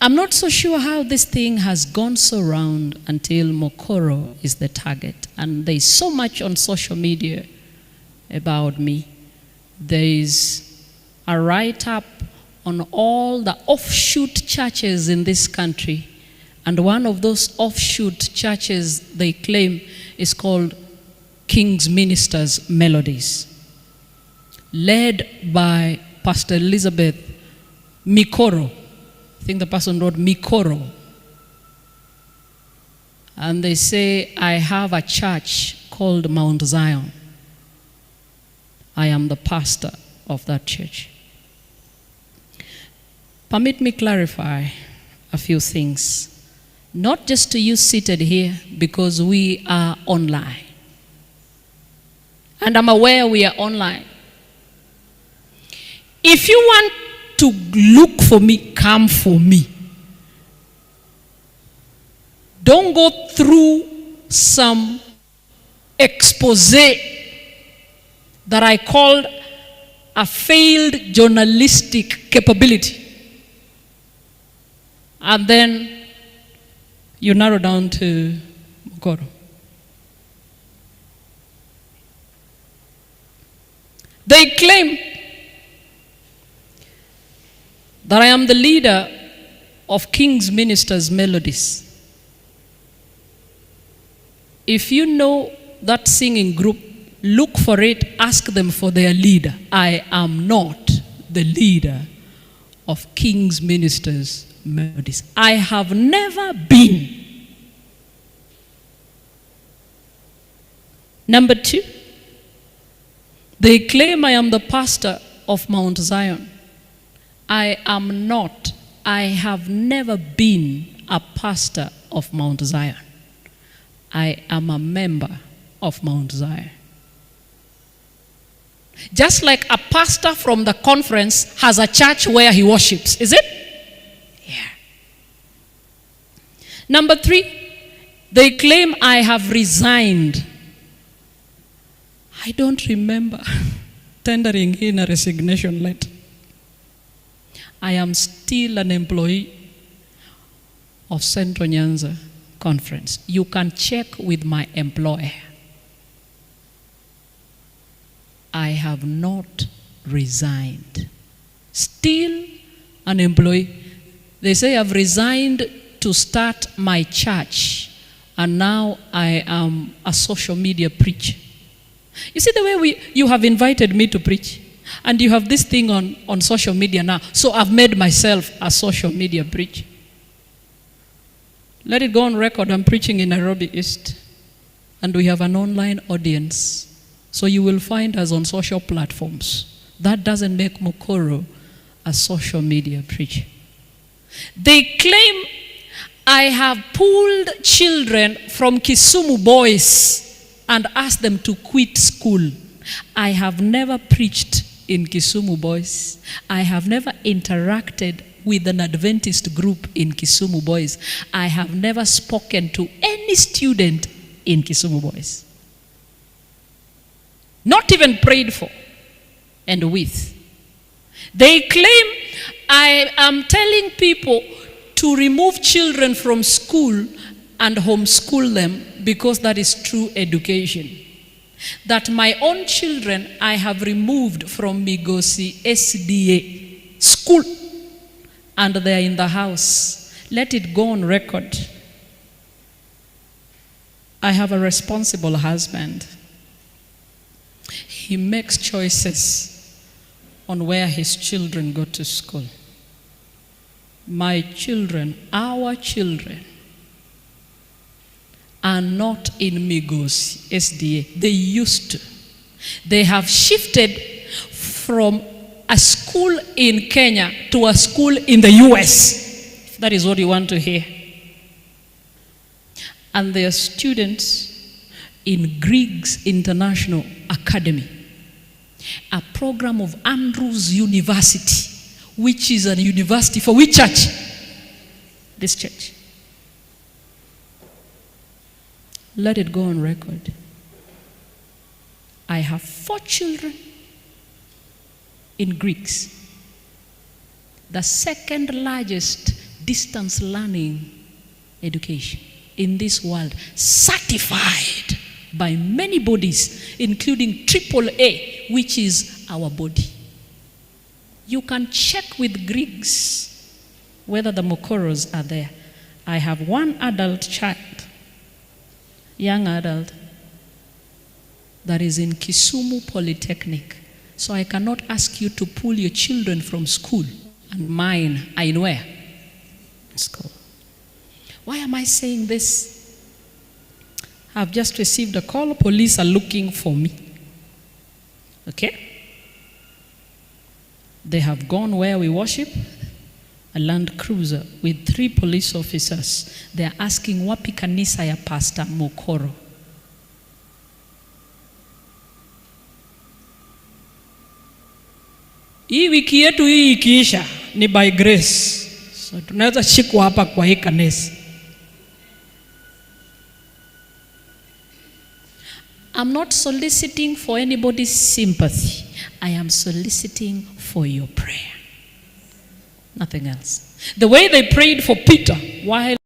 I'm not so sure how this thing has gone so round until Mokoro is the target. And there is so much on social media about me. There is a write-up on all the offshoot churches in this country. And one of those offshoot churches they claim is called King's Ministers Melodies, led by Pastor Elizabeth Mokoro. I think the person wrote Mokoro. And they say, I have a church called Mount Zion. I am the pastor of that church. Permit me clarify a few things. Not just to you seated here, because we are online. And I'm aware we are online. If you want to look for me, come for me. Don't go through some expose that I called a failed journalistic capability. And then you narrow down to Mokoro. They claim that I am the leader of King's Ministers Melodies. If you know that singing group, look for it, ask them for their leader. I am not the leader of King's Ministers Melodies. I have never been. Number two, they claim I am the pastor of Mount Zion. I am not. I have never been a pastor of Mount Zion. I am a member of Mount Zion. Just like a pastor from the conference has a church where he worships, is it? Yeah. Number three, they claim I have resigned. I don't remember tendering in a resignation letter. I am still an employee of Central Nyanza Conference. You can check with my employer. I have not resigned. Still an employee. They say I've resigned to start my church, and now I am a social media preacher. You see the way you have invited me to preach? And you have this thing on social media now. So I've made myself a social media preacher. Let it go on record. I'm preaching in Nairobi East. And we have an online audience. So you will find us on social platforms. That doesn't make Mokoro a social media preacher. They claim I have pulled children from Kisumu boys and asked them to quit school. I have never preached in Kisumu boys. I have never interacted with an Adventist group in Kisumu boys. I have never spoken to any student in Kisumu boys. Not even prayed for and with. They claim I am telling people to remove children from school and homeschool them because that is true education. That my own children I have removed from Migosi SDA school and they are in the house. Let it go on record. I have a responsible husband. He makes choices on where his children go to school. My children, our children, are not in Migosi SDA. They used to. They have shifted from a school in Kenya to a school in the US. If that is what you want to hear. And they are students in Griggs International Academy, a program of Andrews University, which is a university for which church? This church. Let it go on record. I have 4 children in Greeks. The second largest distance learning education in this world, certified by many bodies, including AAA, which is our body. You can check with Greeks whether the Mokoros are there. I have one adult child, young adult, that is in Kisumu Polytechnic. So I cannot ask you to pull your children from school and mine, I know where? School. Why am I saying this? I've just received a call. Police are looking for me. Okay? They have gone where we worship, a Land Cruiser with 3 police officers. They are asking, wapi kanisa ya Pastor Mokoro? Hii wiki yetu hii ikiisha ni by grace. So tunaweza shikwa hapa kwa hii kanisa. I'm not soliciting for anybody's sympathy. I am soliciting for your prayer. Nothing else. The way they prayed for Peter while